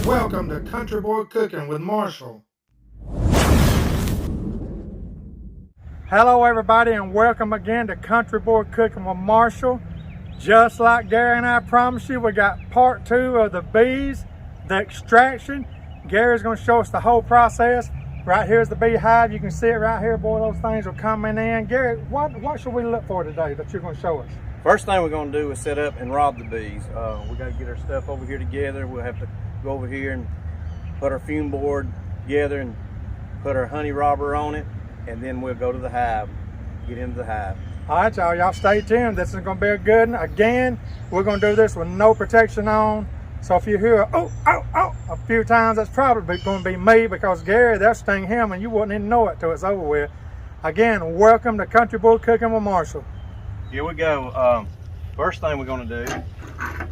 Welcome to Country Boy Cooking with Marshall. Hello everybody and welcome again to Country Boy Cooking with Marshall. Just like Gary and I promised you, we got part 2 of the bees, the extraction. Gary's going to show us the whole process. Right here's the beehive. You can see it right here. Boy, those things are coming in. Gary, what should we look for today that you're going to show us? First thing we're going to do is set up and rob the bees. We got to get our stuff over here together. We'll have to go over here and put our fume board together and put our honey robber on it, and then we'll go to the hive, get into the hive. All right, y'all stay tuned. This is going to be a good one. Again, we're going to do this with no protection on. So if you hear oh a few times, that's probably going to be me, because Gary, that sting him and you wouldn't even know it till it's over with. Again, welcome to Country Boy Cooking with Marshall. Here we go. First thing we're going to do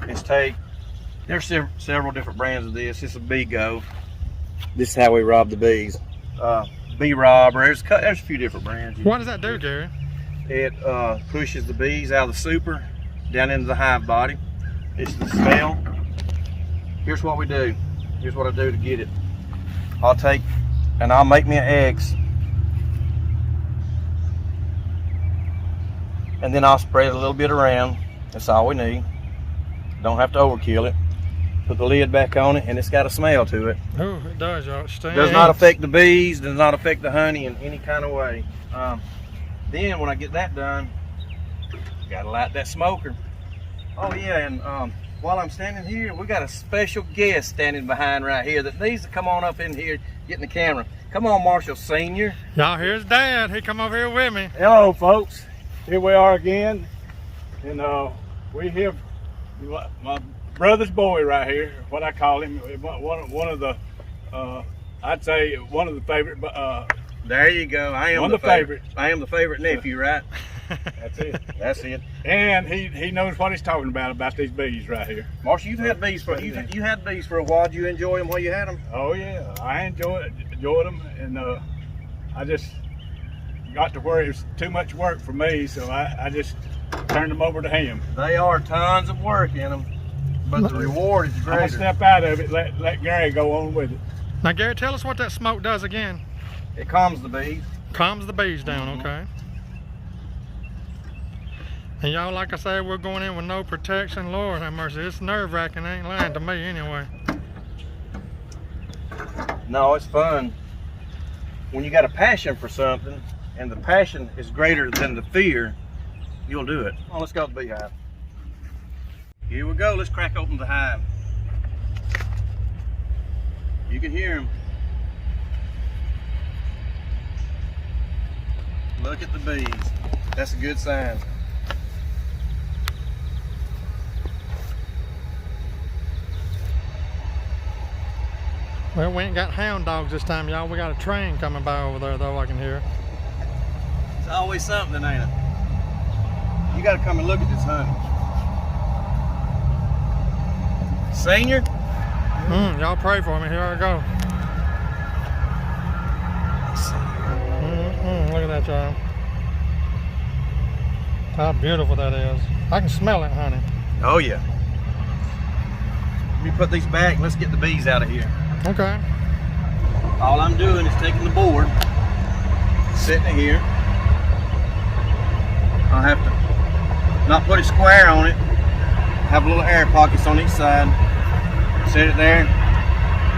is there's several different brands of this. This is a Bee Go. This is how we rob the bees. Bee Robber, there's a few different brands. What does that do, Gary? It pushes the bees out of the super down into the hive body. It's the smell. Here's what we do. Here's what I do to get it. I'll make me an eggs. And then I'll spread a little bit around. That's all we need. Don't have to overkill it. Put the lid back on it, and it's got a smell to it. Oh, it does, y'all. Does not affect the bees, does not affect the honey in any kind of way. Then when I get that done, gotta light that smoker. Oh yeah, and while I'm standing here, we got a special guest standing behind right here that needs to come on up in here, get in the camera. Come on, Marshall Senior. Y'all, here's Dad. He come over here with me. Hello, folks. Here we are again, and we have my brother's boy right here. What I call him, one of the, I'd say one of the favorite. There you go. I am the favorite. I am the favorite nephew, right? That's it. That's it. And he knows what he's talking about these bees right here. Marshall, you've had bees for you had bees for a while. Did you enjoy them while you had them? Oh yeah, I enjoyed them, and I just got to where it was too much work for me, so I just turned them over to him. They are tons of work in them, but the reward is greater. I'm gonna step out of it. Let Gary go on with it. Now, Gary, tell us what that smoke does again. It calms the bees. Calms the bees down, okay. And y'all, like I said, we're going in with no protection. Lord have mercy, it's nerve-wracking. Ain't lying to me anyway. No, it's fun. When you got a passion for something, and the passion is greater than the fear, you'll do it. Oh, let's go to the beehive. Here we go. Let's crack open the hive. You can hear them. Look at the bees. That's a good sign. Well, we ain't got hound dogs this time, y'all. We got a train coming by over there, though, I can hear. It's always something, ain't it? You got to come and look at this honey. Senior? Y'all pray for me. Here I go. Look at that, y'all. How beautiful that is. I can smell it, honey. Oh, yeah. Let me put these back and let's get the bees out of here. Okay. All I'm doing is taking the board, sitting it here. I'll have to not put it square on it, have little air pockets on each side, set it there,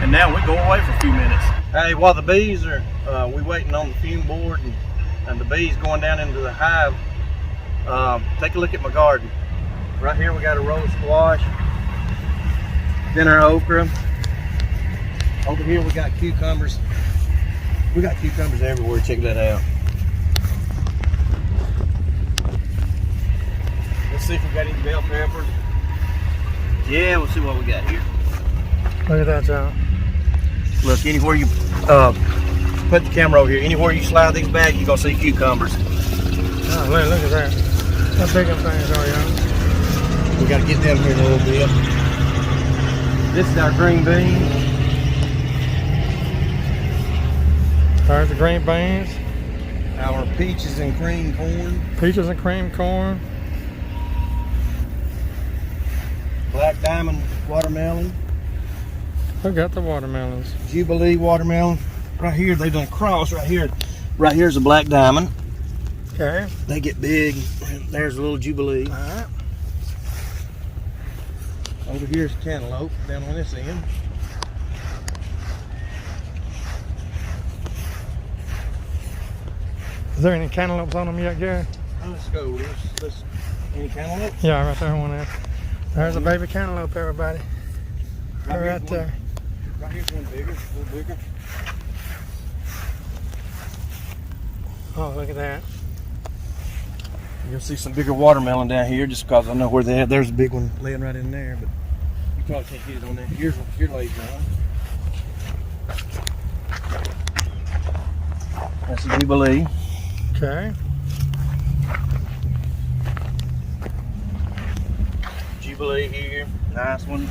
and now we go away for a few minutes. Hey, while the bees are, we waiting on the fume board and the bees going down into the hive, take a look at my garden. Right here we got a row of squash, then our okra. Over here we got cucumbers. We got cucumbers everywhere. Check that out. Let's see if we got any bell peppers. Yeah, we'll see what we got here. Look at that, y'all. Look, anywhere you put the camera over here, anywhere you slide these back, you're gonna see cucumbers. Oh, look at that. How big them things are, y'all. We gotta get down here a little bit. This is our green beans. There's the green beans. Our peaches and cream corn. Peaches and cream corn. Black diamond watermelon. I got the watermelons. Jubilee watermelon. Right here, they done cross right here. Right here's a black diamond. Okay. They get big. There's a little Jubilee. All right. Over here's cantaloupe down on this end. Is there any cantaloupes on them yet, Gary? Let's go. Let's any cantaloupe? Yeah, right there, one there. There's a baby cantaloupe, everybody. Right there. Right here's one bigger, a little bigger. Oh, look at that. You'll see some bigger watermelon down here just because I know where they're at. There's a big one laying right in there, but you probably can't get it on there. Here lays one. That's a Jubilee. Okay. Jubilee here. Nice one.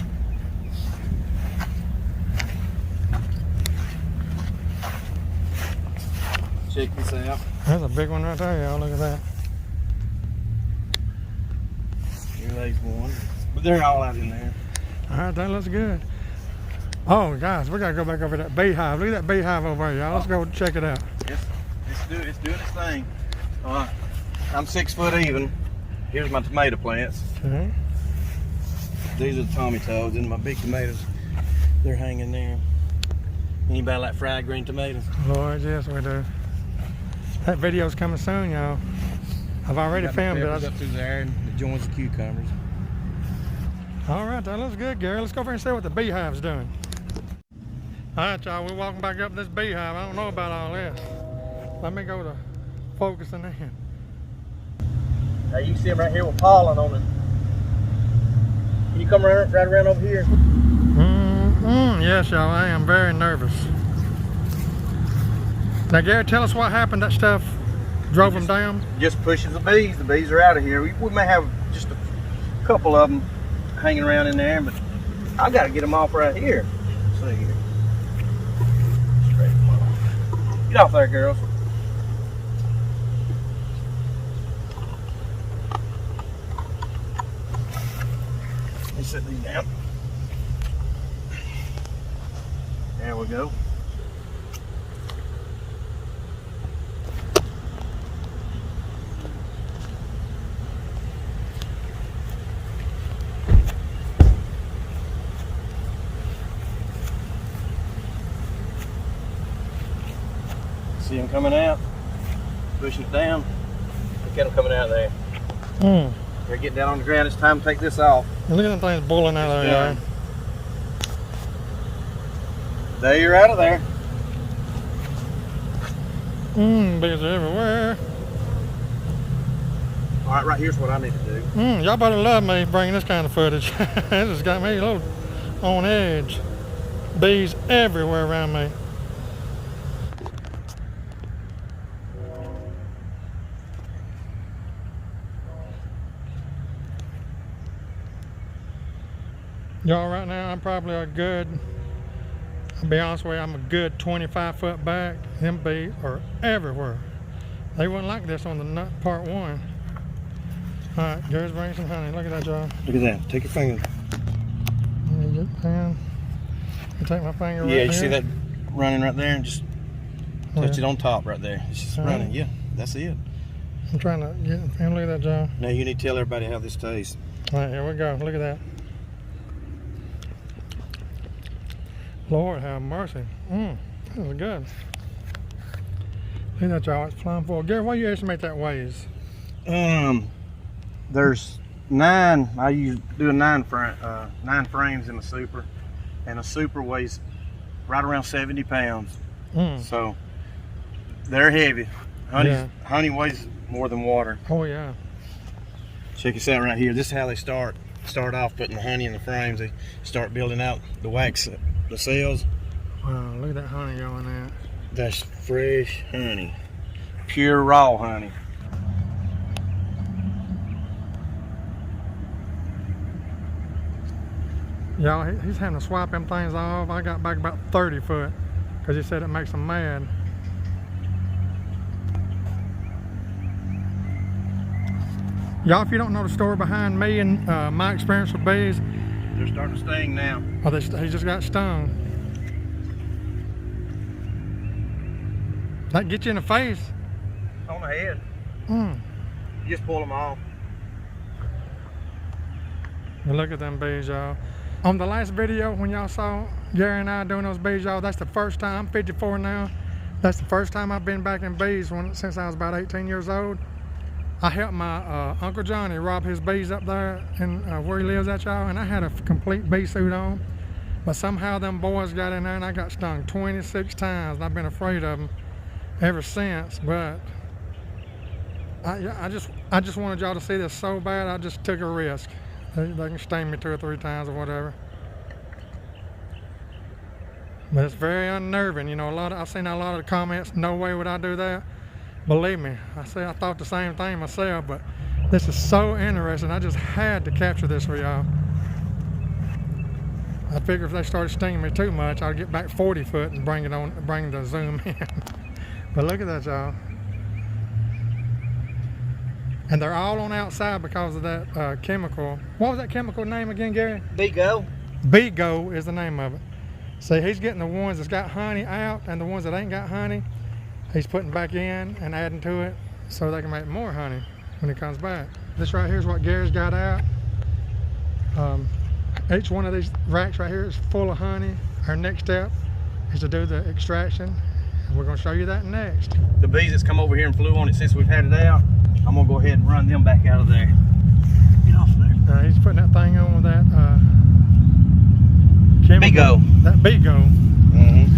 Check this out. There's a big one right there, y'all. Look at that. Here lays one. But they're all out in there. All right, that looks good. Oh, guys, we got to go back over to that beehive. Look at that beehive over there, y'all. Let's go check it out. Yes, it's doing its thing. I'm 6 foot even. Here's my tomato plants. Okay. These are the Tommy toads, and my big tomatoes, they're hanging there. Anybody like fried green tomatoes? Lord, yes, we do. That video's coming soon, y'all. I've already filmed it. Up through there, and it joins the cucumbers. All right, that looks good, Gary. Let's go over and see what the beehive's doing. All right, y'all, we're walking back up this beehive. I don't know about all this. Let me go to focusing in. Now you can see them right here with pollen on it. Can you come right around over here? Yes, y'all, I am very nervous. Now, Gary, tell us what happened. That stuff drove them down? Just pushes the bees. The bees are out of here. We may have just a couple of them hanging around in there, but I got to get them off right here. Let's see here. Straight them off. Get off there, girls. Let me set these down. There we go. See them coming out, pushing it down. Look at them coming out there. They're getting down on the ground. It's time to take this off. Look at them things bulling out of there. There, you're out of there. Bees are everywhere. All right, right here's what I need to do. Y'all better love me bringing this kind of footage. This has got me a little on edge. Bees everywhere around me. Y'all, right now I'm probably a good, I'll be honest with you, I'm a good 25 foot back. Them bees are everywhere. They wasn't like this on the nut part one. All right, Gary's bringing some honey. Look at that, y'all. Look at that. Take your finger. You take my finger right Yeah, you here. see that running right there, and just touch it on top right there. It's just running. Yeah, that's it. I'm trying to get, and look at that, John. Now you need to tell everybody how this tastes. All right, here we go. Look at that. Lord have mercy. This is good. Look at that, y'all. It's flying forward. Gary, what do you estimate that weighs? There's 9. I do a 9 frames in a super, and a super weighs right around 70 pounds. So they're heavy. Honey weighs more than water. Oh yeah. Check this out right here. This is how they start off putting the honey in the frames. They start building out the wax, the cells. Wow, look at that honey going there. That's fresh honey, pure raw honey. Y'all, he's having to swipe them things off. I got back about 30 foot because he said it makes them mad. Y'all, if you don't know the story behind me and my experience with bees, They're starting to sting now. Oh, he just got stung. That get you in the face. On the head. Mm. You just pull them off. But look at them bees, y'all. On the last video, when y'all saw Gary and I doing those bees, y'all, that's the first time. I'm 54 now. That's the first time I've been back in bees since I was about 18 years old. I helped my Uncle Johnny rob his bees up there in where he lives at, y'all, and I had a complete bee suit on. But somehow them boys got in there and I got stung 26 times, and I've been afraid of them ever since. But I just wanted y'all to see this so bad, I just took a risk. They can sting me 2 or 3 times or whatever. But it's very unnerving, you know. I've seen a lot of the comments, no way would I do that. Believe me, I thought the same thing myself, but this is so interesting. I just had to capture this for y'all. I figure if they started stinging me too much, I'll get back 40 foot and bring the zoom in. But look at that, y'all. And they're all on outside because of that chemical. What was that chemical name again, Gary? Bigo. Bigo is the name of it. See, he's getting the ones that's got honey out, and the ones that ain't got honey, he's putting back in and adding to it so they can make more honey when it comes back. This right here is what Gary's got out. Each one of these racks right here is full of honey. Our next step is to do the extraction. And we're going to show you that next. The bees that's come over here and flew on it since we've had it out, I'm going to go ahead and run them back out of there. Get off there. He's putting that thing on with that chemical. Bigo. That Bigo.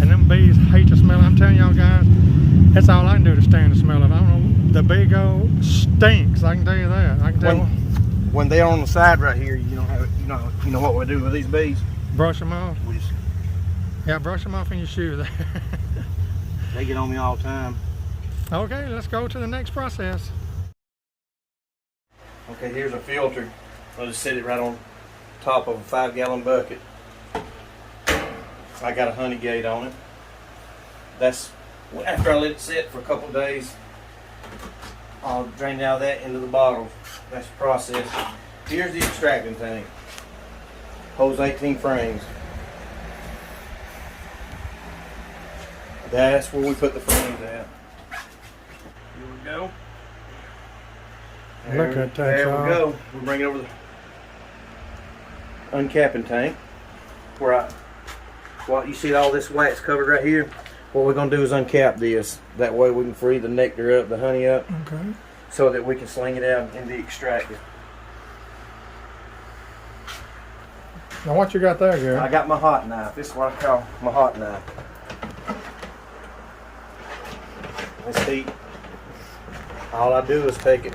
And them bees hate the smell. I'm telling y'all guys, that's all I can do to stand the smell of it. I don't know, the Bigo stinks. I can tell you that. I can tell. When they're on the side right here, you know what we do with these bees? Brush them off. We just, yeah, brush them off in your shoes. they get on me all the time. Okay, let's go to the next process. Okay, here's a filter. I'll just set it right on top of a 5-gallon bucket. I got a honey gate on it. That's after I let it sit for a couple of days. I'll drain out that into the bottle. That's the process. Here's the extracting tank. Holds 18 frames. That's where we put the frames at. Here we go. Look at that, there y'all. we go. We'll bring it over the uncapping tank. Well, you see all this wax covered right here? What we're going to do is uncap this. That way we can free the nectar up, the honey up, okay, so that we can sling it out in the extractor. Now what you got there, Gary? I got my hot knife. This is what I call my hot knife. This heat. All I do is take it.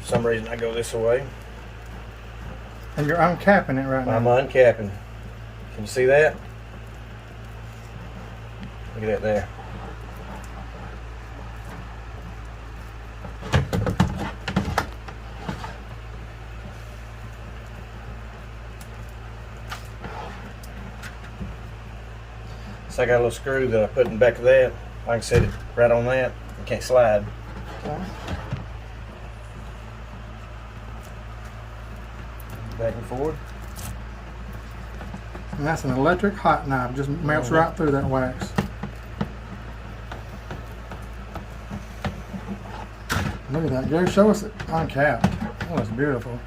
For some reason I go this way. And you're uncapping it right now. I'm uncapping. Can you see that? Look at that there. So I got a little screw that I put in the back of that. I can set it right on that. It can't slide. Okay. Back and forth. And that's an electric hot knife. Just melts right through that wax. Look at that. Gary, show us it uncapped. Oh, that's beautiful.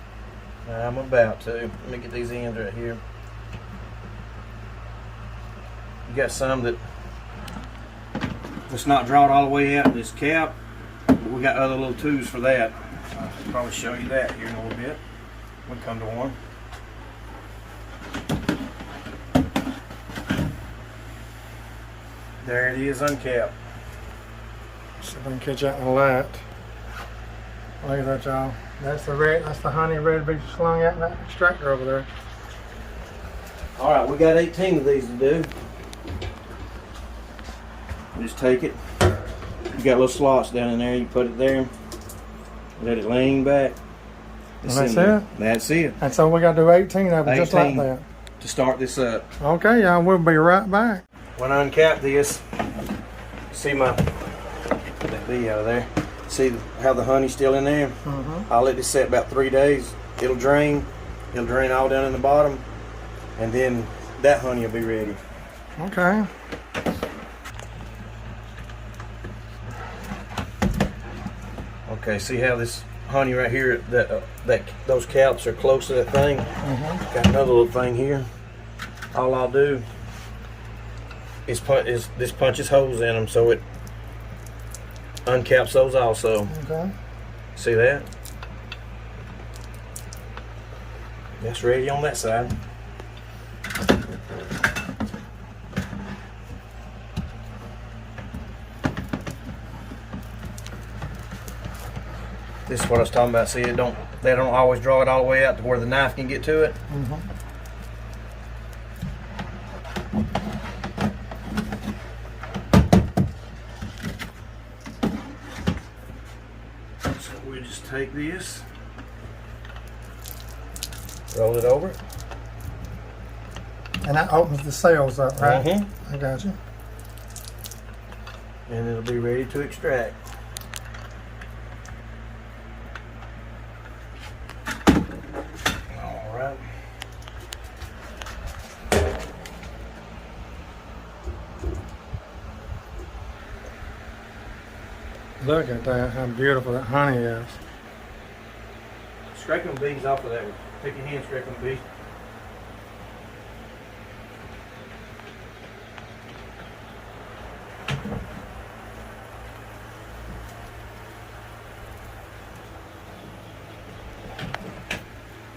I'm about to. Let me get these ends right here. You got some that's not drawn all the way out in this cap, but we got other little tools for that. I'll probably show you that here in a little bit. We come to one. There it is, uncapped. See if I can catch that in the light. Look at that, y'all. That's the honey red bee slung out in that extractor over there. All right, we got 18 of these to do. Just take it. You got little slots down in there. You put it there. Let it lean back. And that's it? That's it. And so we got to do 18 of them just like 18 that. to start this up. Okay, y'all, we'll be right back. When I uncap this, see that bee out of there. See how the honey's still in there? I'll let this set about 3 days. It'll drain, It'll drain all down in the bottom, and then that honey will be ready. Okay. Okay, see how this honey right here, those caps are close to that thing? Got another little thing here. All I'll do is this punches holes in them so it uncaps those also. Okay. See that? That's ready on that side. This is what I was talking about. See, they don't always draw it all the way out to where the knife can get to it. So we just take this, roll it over, And that opens the cells up, right? I got you. and it'll be ready to extract. All right. Look at that, how beautiful that honey is. Scrape them bees off of that. Take your hand, scrape them bees.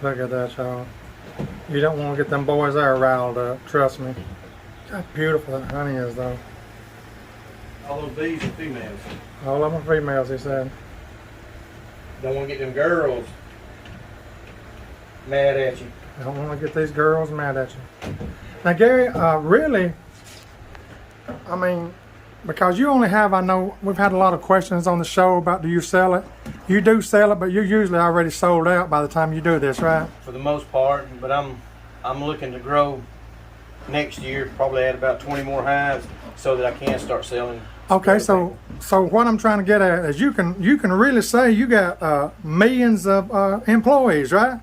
Look at that, y'all. You don't want to get them boys there riled up, trust me. How beautiful that honey is, though. All those bees are females. All of them are females, he said. Don't want to get them girls mad at you. I don't want to get these girls mad at you. Now, Gary, really, I mean, because you only have, I know, we've had a lot of questions on the show about do you sell it? You do sell it, but you're usually already sold out by the time you do this, right? For the most part, but I'm looking to grow next year, probably add about 20 more hives so that I can start selling. Okay, so what I'm trying to get at is you can really say you got millions of employees, right?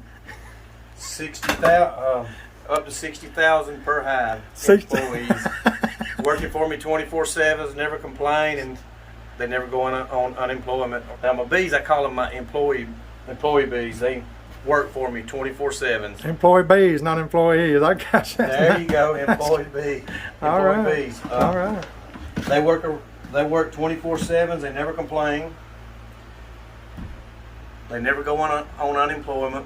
60,000, up to 60,000 per hive. 60. Employees working for me 24/7, never complain, and they never go on unemployment. Now my bees, I call them my employee bees. They work for me 24/7. Employee bees, not employees. I got you. There you go, employee bee. All right. Employee bees. All right. They work 24/7. They never complain. They never go on unemployment.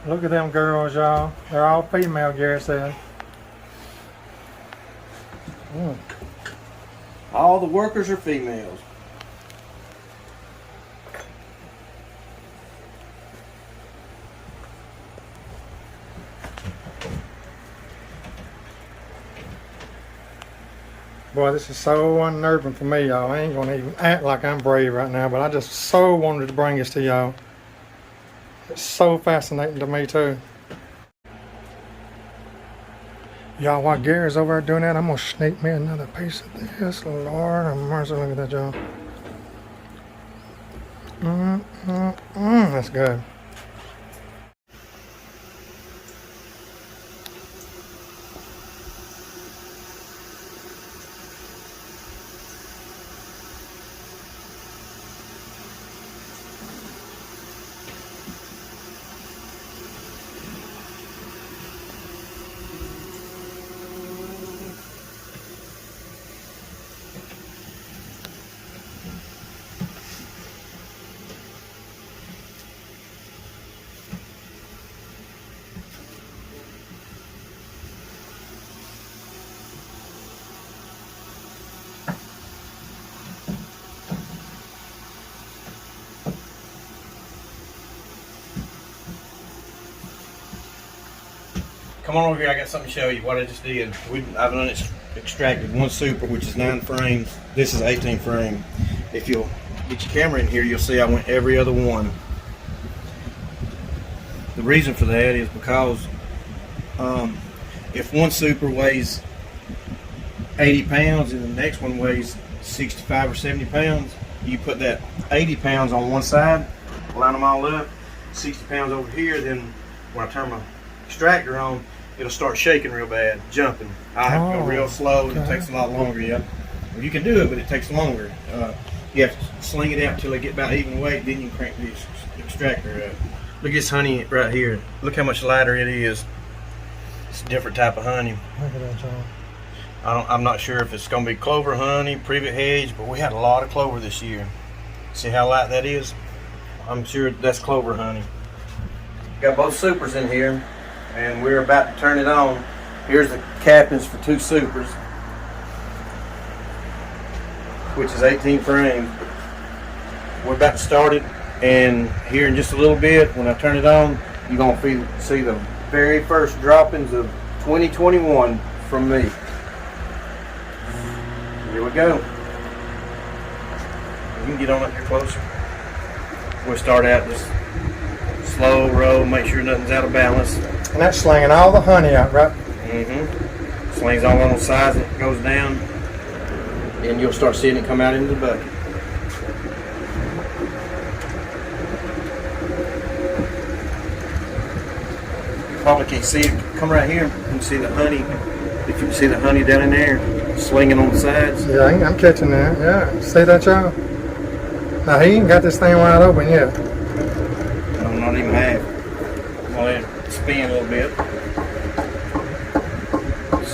Look at them girls, y'all. They're all female, Gary said. All the workers are females. Boy, this is so unnerving for me, y'all. I ain't gonna even act like I'm brave right now, but I just so wanted to bring this to y'all. It's so fascinating to me too. Y'all, while Gary's over there doing that, I'm gonna sneak me another piece of this. Lord have mercy, look at that, y'all. That's good. Come on over here, I got something to show you what I just did. I've done extracted one super, which is 9 frames. This is 18 frame. If you'll get your camera in here, you'll see I went every other one. The reason for that is because if one super weighs 80 pounds and the next one weighs 65 or 70 pounds, you put that 80 pounds on one side line them all up, 60 pounds over here. Then when I turn my extractor on, it'll start shaking real bad, jumping. I have to go real slow, and it takes a lot longer. Yeah, well, you can do it, but it takes longer. You have to sling it out until they get about even weight. Then you can crank the extractor up. Look at this honey right here. Look how much lighter it is. It's a different type of honey. Look at that, John. I'm not sure if it's going to be clover honey, privet hedge, but we had a lot of clover this year. See how light that is? I'm sure that's clover honey. Got both supers in here, and we're about to turn it on. Here's the cappings for 2 supers, which is 18 frames. We're about to start it, and here in just a little bit, when I turn it on, you're going to see the very first droppings of 2021 from me. Here we go. You can get on up here closer. We'll start out just slow roll, make sure nothing's out of balance. And that's slinging all the honey out, right? Mm-hmm. Slings all on the sides, it goes down, and you'll start seeing it come out into the bucket. You probably can't see it. Come right here. You can see the honey. If you can see the honey down in there, slinging on the sides. Yeah, I'm catching that. Yeah, see that, y'all? Now he ain't got this thing wide open yet. No, not even half. I'm gonna let it spin a little bit.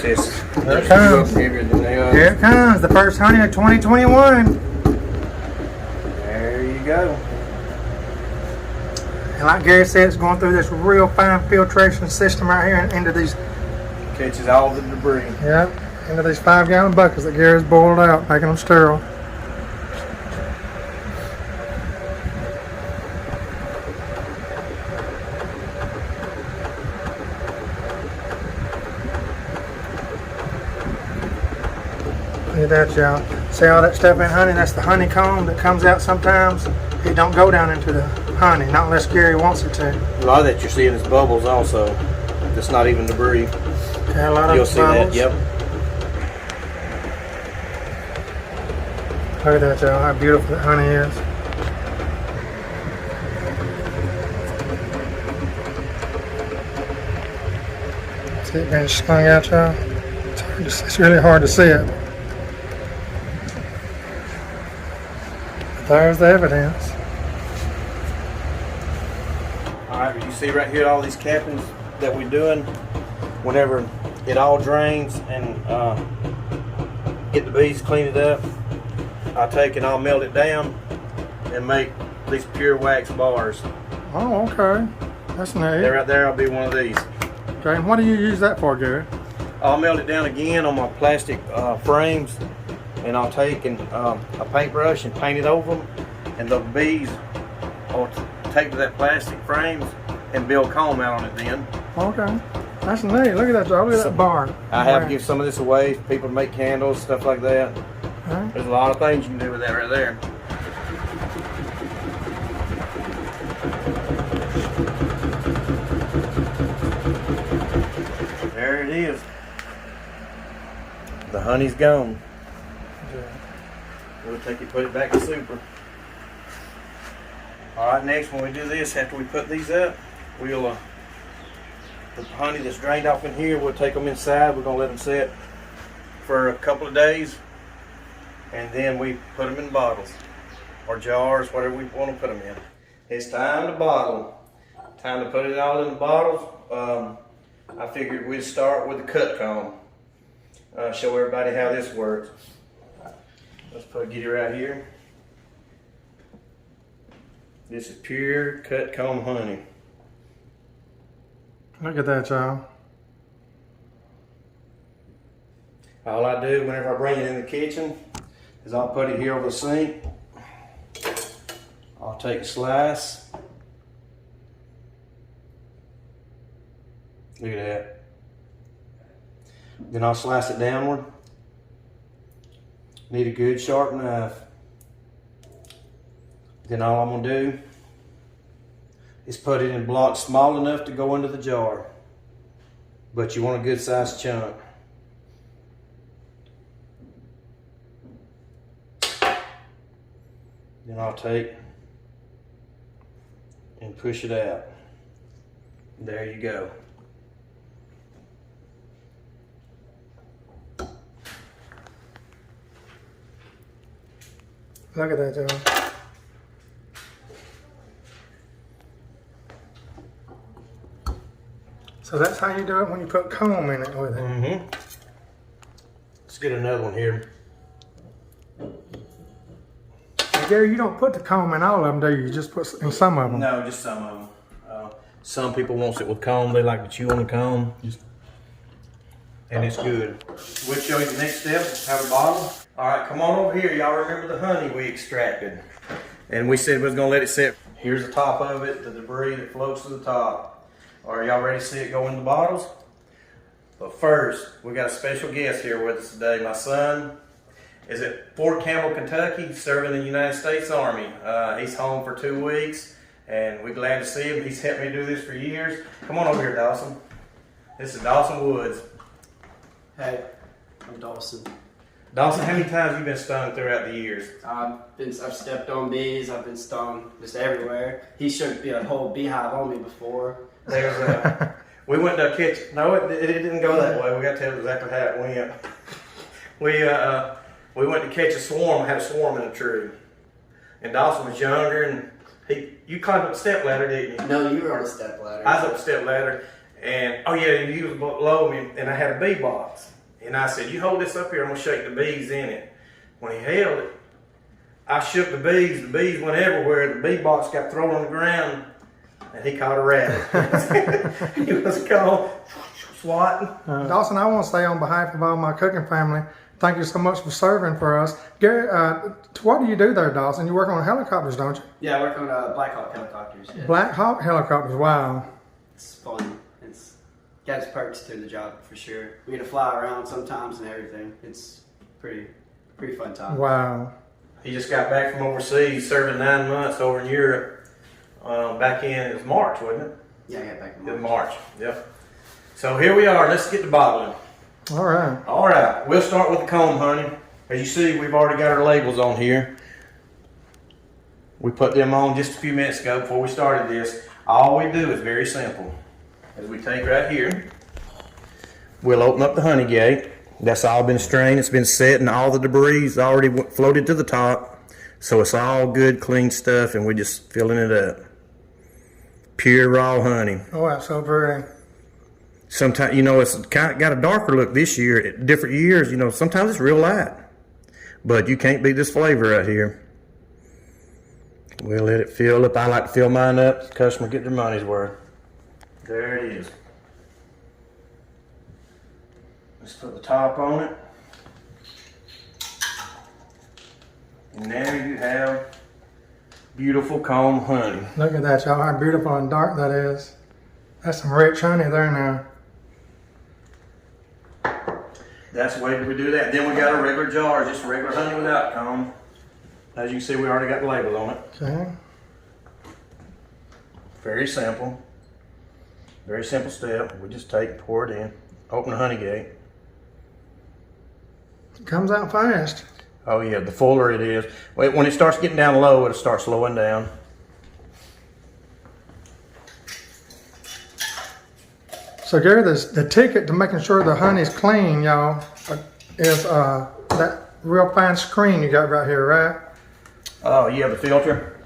Here it comes. Here it comes. The first honey of 2021. There you go. And like Gary said, it's going through this real fine filtration system right here and into these. Catches all the debris. Yeah, into these 5-gallon buckets that Gary's boiled out, making them sterile. Look at that, y'all. See all that stuff in honey? That's the honeycomb that comes out sometimes. It don't go down into the honey, not unless Gary wants it to. A lot of that you're seeing is bubbles also. That's not even debris. Okay, a lot of You'll see bubbles. that, yep. Look at that, y'all, how beautiful that honey is. See it being slung out, y'all? It's really hard to see it. But there's the evidence. Alright, you see right here all these cappings that we're doing. Whenever it all drains and get the bees, clean it up, I take and I'll melt it down and make these pure wax bars. Oh, okay. That's neat. They're right there, I'll be one of these. Okay, and what do you use that for, Gary? I'll melt it down again on my plastic frames, and I'll take and a paintbrush and paint it over them, and the bees I'll take to that plastic frames and build comb out on it then. Okay. That's neat. Look at that, y'all. Look at that bar. I have to give some of this away for people to make candles, stuff like that. Okay. There's a lot of things you can do with that right there. There it is. The honey's gone. We'll take it, put it back in super. Alright, next when we do this, after we put these up, we'll the honey that's drained off in here, we'll take them inside. We're going to let them sit for a couple of days, and then we put them in bottles or jars, whatever we want to put them in. It's time to bottle. Time to put it all in the bottles. I figured we'd start with the cut comb. Show everybody how this works. Let's get it right here. This is pure cut comb honey. Look at that, y'all. All I do whenever I bring it in the kitchen is I'll put it here over the sink. I'll take a slice. Look at that. Then I'll slice it downward. Need a good sharp knife. Then all I'm gonna do is put it in blocks small enough to go into the jar. But you want a good sized chunk. Then I'll take and push it out. There you go. Look at that, Joe. So that's how you do it when you put comb in it with it. Mm-hmm. Let's get another one here. Gary, you don't put the comb in all of them, do you? You just put in some of them. No, just some of them. Some people want it with comb. They like to chew on the comb. And it's good. We'll show you the next step. Have a bottle. All right, come on over here. Y'all remember the honey we extracted. And we said we was gonna let it sit. Here's the top of it, the debris that floats to the top. Are y'all ready to see it go in the bottles? But first, we got a special guest here with us today. My son is at Fort Campbell, Kentucky, serving in the United States Army. He's home for 2 weeks, and we're glad to see him. He's helped me do this for years. Come on over here, Dawson. This is Dawson Woods. Hey, I'm Dawson. Dawson, how many times have you been stung throughout the years? I've stepped on bees. I've been stung just everywhere. He shook a whole beehive on me before. There's we went to a kitchen. No, it didn't go that way. We got to tell you exactly how it went. We went to catch a swarm. I had a swarm in a tree, and Dawson was younger, and you climbed up the step ladder, didn't you? No, you were on the step ladder. I was up the step ladder, and oh yeah, he was below me, and I had a bee box, and I said, "You hold this up here. I'm gonna shake the bees in it." When he held it, I shook the bees. The bees went everywhere. The bee box got thrown on the ground, and he caught a rabbit. He was caught swatting. Dawson, I want to say on behalf of all my cooking family, thank you so much for serving for us. Gary, what do you do there, Dawson? You work on helicopters, don't you? Yeah, I work on Black Hawk helicopters. Yeah. Black Hawk helicopters, wow. It's fun. It's got its perks to the job for sure. We get to fly around sometimes and everything. It's pretty fun time. Wow. He just got back from overseas, serving 9 months over in Europe. Back in, it was March, wasn't it? Yeah, I got back in In March. March, yep. So here we are. Let's get the bottling. All right. All right, we'll start with the comb, honey. As you see, we've already got our labels on here. We put them on just a few minutes ago before we started this. All we do is very simple. As we take right here, we'll open up the honey gate. That's all been strained, it's been set, and all the debris is already floated to the top. So it's all good, clean stuff, and we're just filling it up. Pure raw honey. Oh, that's so pretty. Sometimes, you know, it's kind of got a darker look this year. At different years, you know, sometimes it's real light. But you can't beat this flavor right here. We'll let it fill up. I like to fill mine up. The customer get their money's worth. There it is. Let's put the top on it. And there you have beautiful comb honey. Look at that, y'all. How beautiful and dark that is. That's some rich honey there now. That's the way we do that. Then we got a regular jar, just regular honey without comb. As you can see, we already got the label on it. Okay. Very simple. Very simple step. We just take, pour it in, open the honey gate. It comes out fast. Oh yeah, the fuller it is. When it starts getting down low, it'll start slowing down. So Gary, the ticket to making sure the honey's clean, y'all, is that real fine screen you got right here, right? Oh yeah, the filter.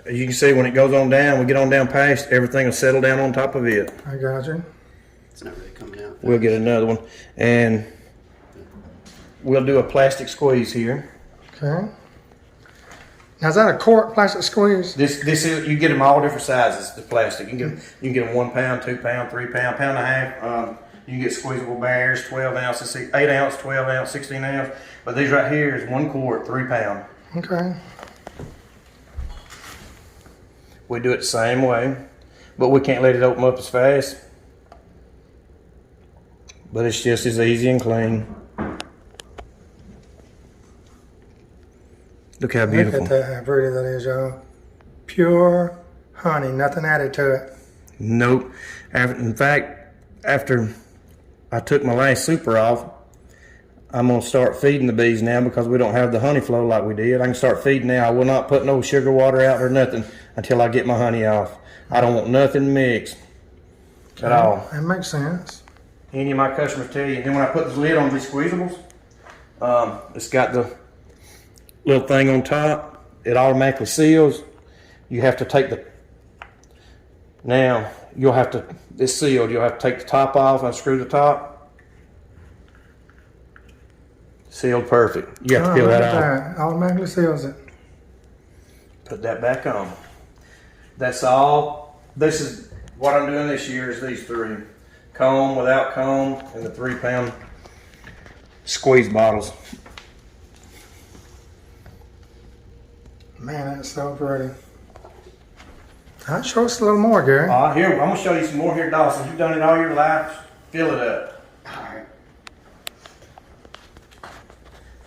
As you can see, when it goes on down, we get on down past, everything will settle down on top of it. I got you. It's not really coming out. We'll get another one, and we'll do a plastic squeeze here. Okay. Now is that a quart plastic squeeze? This is, you get them all different sizes. The plastic, you can get them 1 pound, 2 pound, 3 pound, pound and a half. You can get squeezable bears, 12 ounces, 8 ounce, 12 ounce, 16 ounce. But these right here is 1 quart, 3 pound. Okay. We do it the same way, but we can't let it open up as fast. But it's just as easy and clean. Look how beautiful. Look at that, how pretty that is, y'all. Pure honey, nothing added to it. Nope. In fact, after I took my last super off, I'm gonna start feeding the bees now because we don't have the honey flow like we did. I can start feeding now. I will not put no sugar water out or nothing until I get my honey off. I don't want nothing mixed at all. That makes sense. Any of my customers tell you. And then when I put this lid on these squeezables, it's got the little thing on top. It automatically seals. You have to take the, now you'll have to, it's sealed. You'll have to take the top off, unscrew the top. Sealed perfect. You have to peel that off. Automatically seals it. Put that back on. That's all. This is what I'm doing this year is these 3. Comb, without comb, and the 3-pound squeeze bottles. Man, that's so pretty. I'll show us a little more, Gary. Here, I'm going to show you some more here, Dawson. You've done it all your life. Fill it up. All right.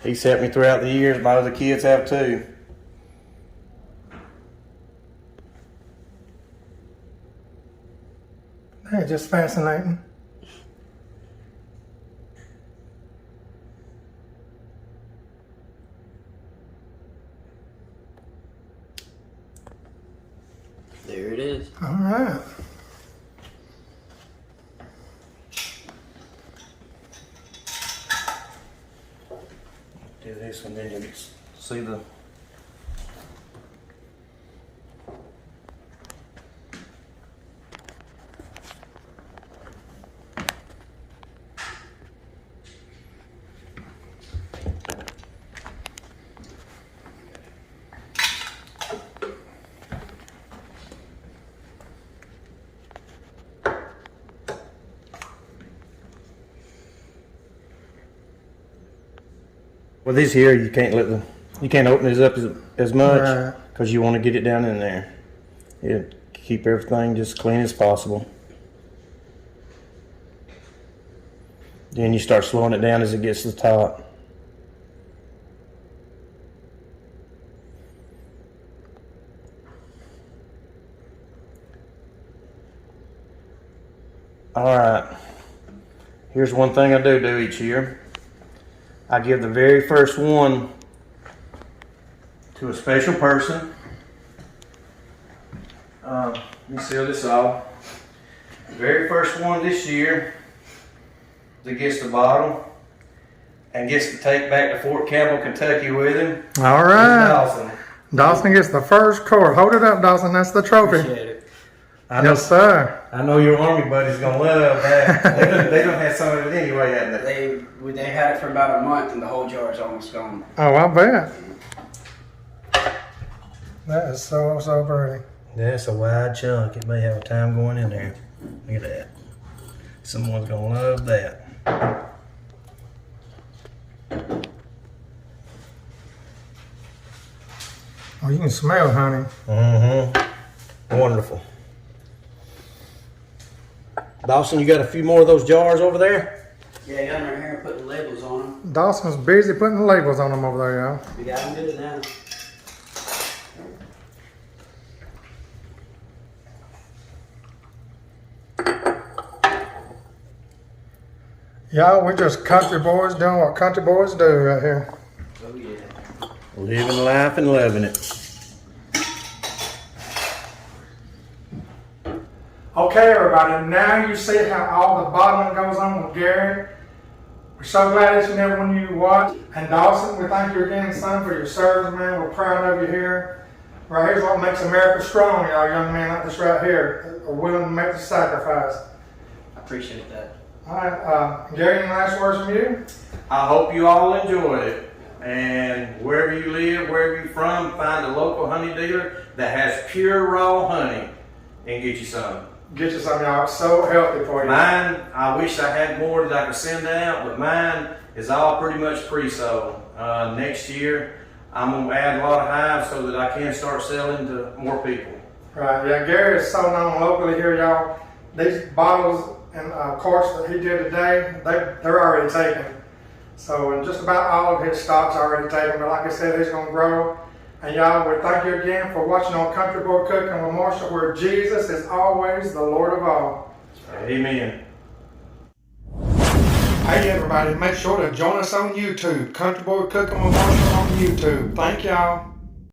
He's helped me throughout the years. My other kids have too. Hey, just fascinating. There it is. All right. Do this one, then you can see the. Well, these here you can't open these up as much because you want to get it down in there. Keep everything just clean as possible. Then you start slowing it down as it gets to the top. All right. Here's one thing I do each year. I give the very first one to a special person. Let me seal this off. The very first one this year that gets the bottle and gets to take back to Fort Campbell, Kentucky with him. All right. Dawson. Dawson gets the first quart. Hold it up, Dawson. That's the trophy. Appreciate it. Yes, sir. I know your Army buddy's gonna love that. they don't have some of it anyway, haven't they? They had it for about a month and the whole jar's almost gone. Oh, I bet. That is so pretty. That's a wide chunk. It may have a time going in there. Look at that. Someone's gonna love that. Oh, you can smell honey. Mm-hmm. Wonderful. Dawson, you got a few more of those jars over there? Yeah, you got them right here putting labels on them. Dawson's busy putting the labels on them over there, y'all. We got them good now. Y'all, we're just country boys doing what country boys do right here. Oh yeah. Living life and loving it. Okay, everybody, now you see how all the bottling goes on with Gary. We're so glad each and every one of you watch. And Dawson, we thank you again, son, for your service, man. We're proud of you here. Right here's what makes America strong, y'all young men like this right here are willing to make the sacrifice. I appreciate that. All right, Gary, any last words from you? I hope you all enjoyed it. And wherever you live, wherever you're from, find a local honey dealer that has pure raw honey and get you some. Get you some, y'all. It's so healthy for you. Mine, I wish I had more that I could send out, but mine is all pretty much pre-sold. Next year, I'm going to add a lot of hives so that I can start selling to more people. Right, yeah, Gary is so known locally here, y'all. These bottles and quarts that he did today, they're already taken. So, and just about all of his stock's already taken, but like I said, he's going to grow. And y'all, we thank you again for watching on Country Boy Cooking with Marshall, where Jesus is always the Lord of all. Amen. Hey everybody, make sure to join us on YouTube. Country Boy Cooking with Marshall on YouTube. Thank y'all.